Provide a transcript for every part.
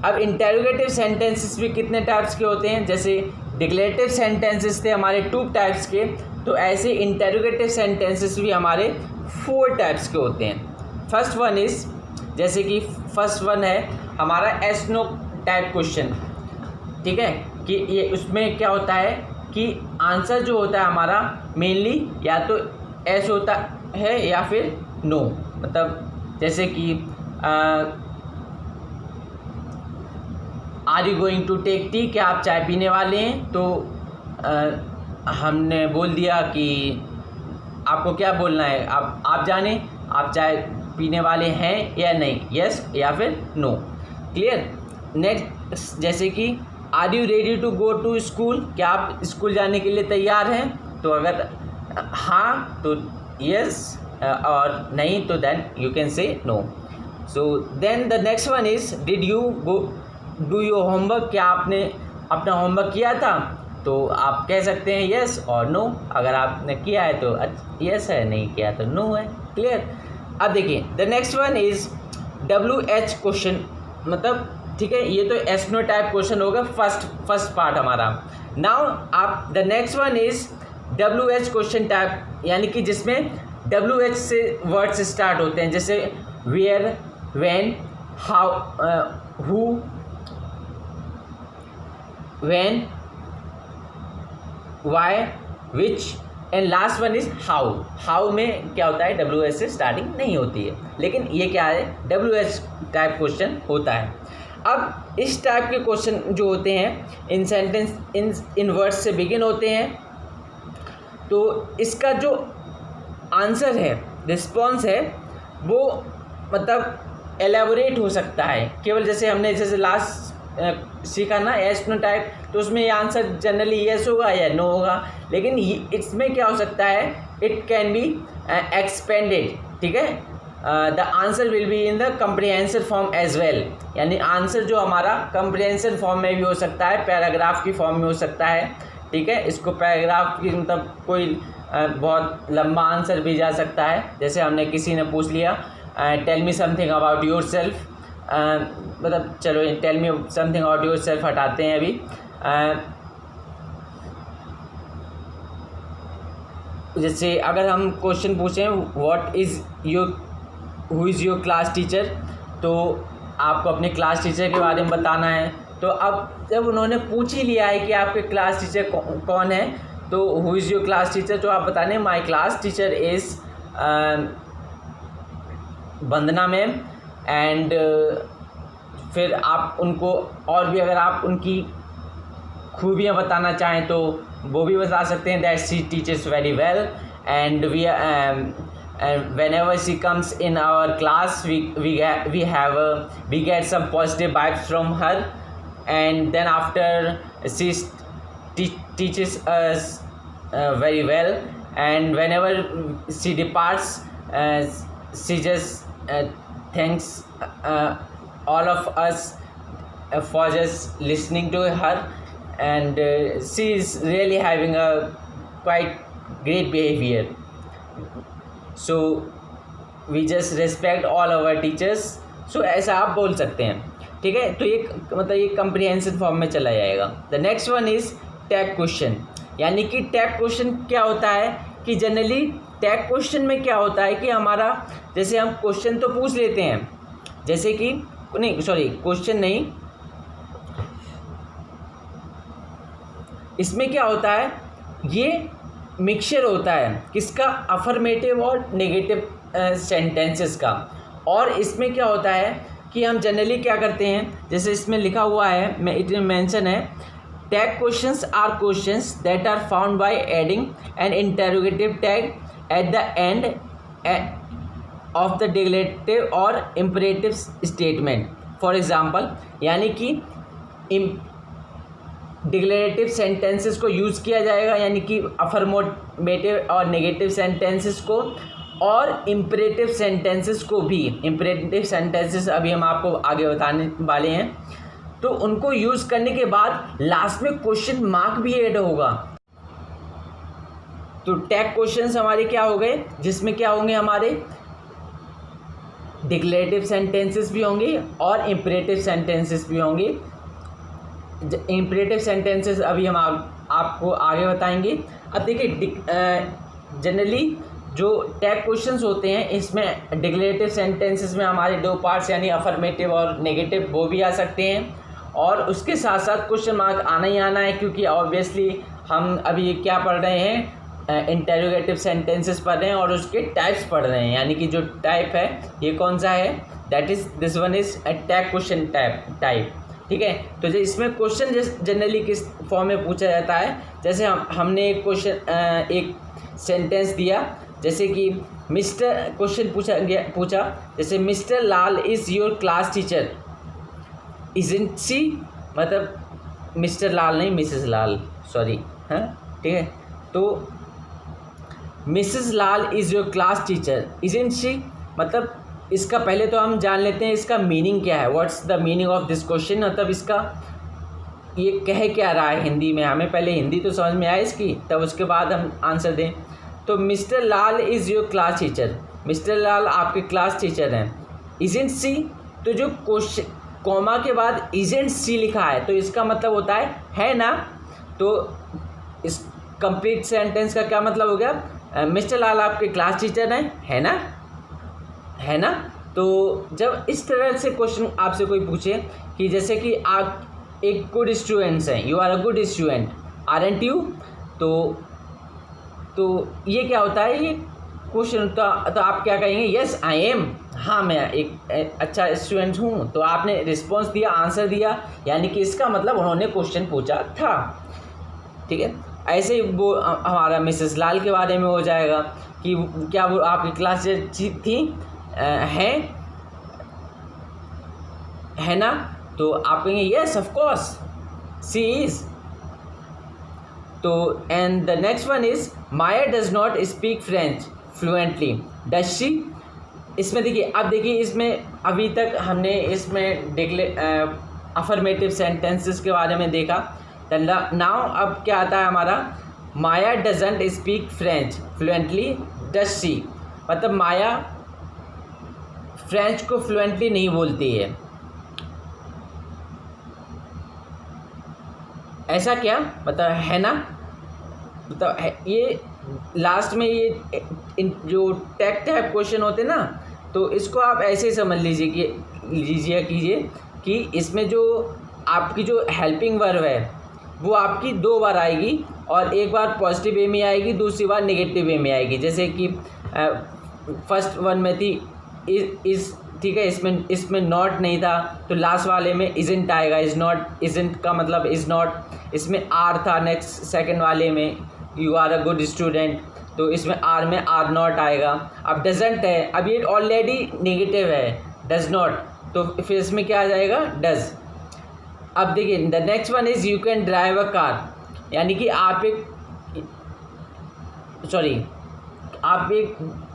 अब interrogative sentences भी कितने टाइप्स के होते हैं, जैसे डिक्लेरेटिव सेंटेंसेस थे हमारे 2 टाइप्स के, तो ऐसे इंटेरोगेटिव सेंटेंसेस भी हमारे 4 टाइप्स के होते हैं। फर्स्ट वन इज़, जैसे कि फर्स्ट वन है हमारा एस नो टाइप क्वेश्चन, ठीक है, कि ये उसमें क्या होता है कि आंसर जो होता है हमारा मेनली या तो एस होता है या फिर नो, मतलब जैसे कि are you going to take tea, क्या आप चाय पीने वाले हैं, तो हमने बोल दिया कि आपको क्या बोलना है, आप जाने आप चाय पीने वाले हैं या नहीं, यस या फिर नो, क्लियर। नेक्स्ट जैसे कि are you ready to go to school, क्या आप स्कूल जाने के लिए तैयार हैं, तो अगर हाँ तो यस और नहीं तो then you can say no. So then the next one is did you go do your homework, क्या आपने अपना होमवर्क किया था, तो आप कह सकते हैं यस और नो, अगर आपने किया है तो यस है, नहीं किया तो नो है, क्लियर। अब देखिए the next one is WH question, मतलब ठीक है ये तो एस नो टाइप क्वेश्चन होगा फर्स्ट पार्ट हमारा। नाउ आप the next one is WH question type, यानी कि जिसमें WH से वर्ड्स स्टार्ट होते हैं, जैसे where, when, how, who, when, why, which and last one is how. How में क्या होता है WH से स्टार्टिंग नहीं होती है, लेकिन ये क्या है WH टाइप क्वेश्चन होता है। अब इस टाइप के क्वेश्चन जो होते हैं इन सेंटेंस इन वर्ड्स से बिगिन होते हैं, तो इसका जो आंसर है, रिस्पॉन्स है, वो मतलब एलेबोरेट हो सकता है, केवल जैसे हमने जैसे लास्ट सीखा ना एस नो टाइप, तो उसमें ये आंसर जनरली येस होगा या नो होगा, लेकिन इसमें क्या हो सकता है, इट कैन बी एक्सपेंडेड, ठीक है, the answer will be in the comprehensive form as well, यानी आंसर जो हमारा कंप्रिहेंसिव फॉर्म में भी हो सकता है, पैराग्राफ की फॉर्म में हो सकता है, ठीक है। इसको पैराग्राफ की मतलब कोई बहुत लंबा आंसर भी जा सकता है, जैसे हमने किसी ने पूछ लिया tell me something about yourself, मतलब चलो tell me something about yourself हटाते हैं अभी, जैसे अगर हम क्वेश्चन पूछें what is your, who is your class teacher, तो आपको अपने क्लास टीचर के बारे में बताना है। तो अब जब उन्होंने पूछ ही लिया है कि आपके क्लास टीचर कौन है, तो who is your class teacher, तो आप बताने my class teacher is Vandana ma'am, and फिर आप उनको और भी अगर आप उनकी खूबियाँ बताना चाहें तो वो भी बता सकते हैं, that she teaches very well and we and whenever she comes in our class we get some positive vibes from her, and then after she teaches us very well, and whenever she departs she just thanks all of us for just listening to her, and she is really having a quite great behavior, so we just respect all our teachers. So ऐसा आप बोल सकते हैं, ठीक है। तो ये मतलब ये कंप्रिहेंसिव फॉर्म में चला जाएगा। The next one is tag question, यानी कि टैग क्वेश्चन क्या होता है कि जनरली टैग क्वेश्चन में क्या होता है कि हमारा जैसे हम क्वेश्चन तो पूछ लेते हैं, जैसे कि नहीं सॉरी क्वेश्चन नहीं, इसमें क्या होता है ये मिक्सचर होता है किसका, अफर्मेटिव और नेगेटिव सेंटेंसेस का। और इसमें क्या होता है कि हम जनरली क्या करते हैं, जैसे इसमें लिखा हुआ है मैं इट मेंशन है, tag questions are questions that are found by adding an interrogative tag at the end of the declarative और इम्परेटिव स्टेटमेंट। फॉर एग्जांपल, यानी कि डिक्लेरेटिव सेंटेंसेस को यूज़ किया जाएगा, यानी कि अफर्मेटिव और नेगेटिव सेंटेंसेस को, और इम्परेटिव सेंटेंसेस को भी। इम्परेटिव सेंटेंसेस अभी हम आपको आगे बताने वाले हैं, तो उनको यूज़ करने के बाद लास्ट में क्वेश्चन मार्क भी ऐड होगा। तो टैग क्वेश्चंस हमारे क्या हो गए, जिसमें क्या होंगे हमारे डिक्लेरेटिव सेंटेंसेस भी होंगे और इम्परेटिव सेंटेंसेस भी होंगे। इम्परेटिव सेंटेंसेस अभी हम आपको आगे बताएंगे। अब देखिए जनरली जो टैग क्वेश्चंस होते हैं इसमें डिक्लेरेटिव सेंटेंसेस में हमारे दो पार्ट्स यानी अफर्मेटिव और नेगेटिव वो भी आ सकते हैं, और उसके साथ साथ क्वेश्चन मार्क आना ही आना है, क्योंकि ऑब्वियसली हम अभी क्या पढ़ रहे हैं, इंटेरोगेटिव सेंटेंसेस पढ़ रहे हैं और उसके टाइप्स पढ़ रहे हैं। यानी कि जो टाइप है ये कौन सा है, that is this one is a tag question type. ठीक है, तो जो इसमें क्वेश्चन जनरली किस फॉर्म में पूछा जाता है, जैसे हमने एक क्वेश्चन एक सेंटेंस दिया, जैसे कि मिस्टर क्वेश्चन पूछा जैसे mister Lal is your class teacher, isn't she, मतलब मिस्टर लाल नहीं मिसेस लाल, सॉरी, हाँ ठीक है। तो missus Lal is your class teacher, isn't she, मतलब इसका पहले तो हम जान लेते हैं इसका मीनिंग क्या है, what's the meaning of this question, मतलब इसका ये कह क्या रहा है हिंदी में, हमें पहले हिंदी तो समझ में आए इसकी, तब उसके बाद हम आंसर दें। तो mister Lal is your class teacher, mister Lal आपके क्लास टीचर हैं। इजंट सी, तो जो क्वेश्चन कॉमा के बाद इजंट सी लिखा है तो इसका मतलब होता है ना। तो इस कंप्लीट सेंटेंस का क्या मतलब हो गया, मिस्टर लाल आपके क्लास टीचर हैं, है ना। तो जब इस तरह से क्वेश्चन आपसे कोई पूछे कि जैसे कि आप एक गुड स्टूडेंट्स हैं, you are a good student, aren't you, तो ये क्या होता है, ये क्वेश्चन तो आप क्या कहेंगे, यस आई एम, हाँ मैं एक अच्छा स्टूडेंट हूँ। तो आपने रिस्पॉन्स दिया, आंसर दिया, यानी कि इसका मतलब उन्होंने क्वेश्चन पूछा था। ठीक है, ऐसे ही वो हमारा मिसेस लाल के बारे में हो जाएगा कि क्या वो आपकी क्लास थी, है ना। तो आप कहेंगे yes of course she is. तो and the next one is Maya does not speak French fluently, does she. इसमें देखिए, अब देखिए इसमें अभी तक हमने इसमें अफर्मेटिव सेंटेंसेस के बारे में देखा। नाउ अब क्या आता है हमारा, Maya doesn't speak French fluently, does she, मतलब माया फ्रेंच को फ्लुएंटली नहीं बोलती है। ऐसा क्या मतलब, है ना, मतलब ये लास्ट में ये जो टैग टाइप क्वेश्चन होते ना, तो इसको आप ऐसे समझ लीजिए कि इसमें जो आपकी जो हेल्पिंग वर्ब है वो आपकी दो बार आएगी, और एक बार पॉजिटिव वे में आएगी, दूसरी बार नेगेटिव वे में आएगी। जैसे कि फर्स्ट वन में थी इज़, ठीक है, इसमें नॉट नहीं था तो लास्ट वाले में इजंट आएगा, इज़ नॉट, इजंट का मतलब इज़ नॉट। इसमें आर था नेक्स्ट सेकंड वाले में, you are a good student, तो इसमें आर में आर नॉट आएगा। अब डजंट है, अब ये ऑलरेडी नेगेटिव है, डज नॉट, तो फिर इसमें क्या आ जाएगा, डज। अब देखिए the next one is you can drive a car, यानी कि आप एक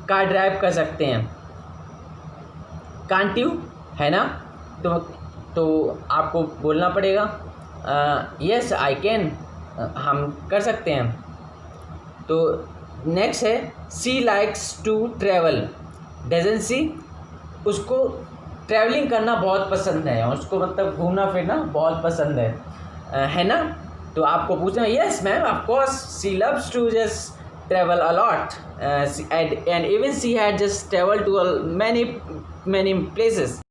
कार ड्राइव कर सकते हैं, कांट यू, है ना। तो आपको बोलना पड़ेगा यस आई कैन, हम कर सकते हैं। तो नेक्स्ट है she likes to travel, doesn't she, उसको ट्रैवलिंग करना बहुत पसंद है, उसको मतलब घूमना फिरना बहुत पसंद है ना। तो आपको पूछना yes ma'am of course she loves to just travel a lot and even she had just traveled to many places,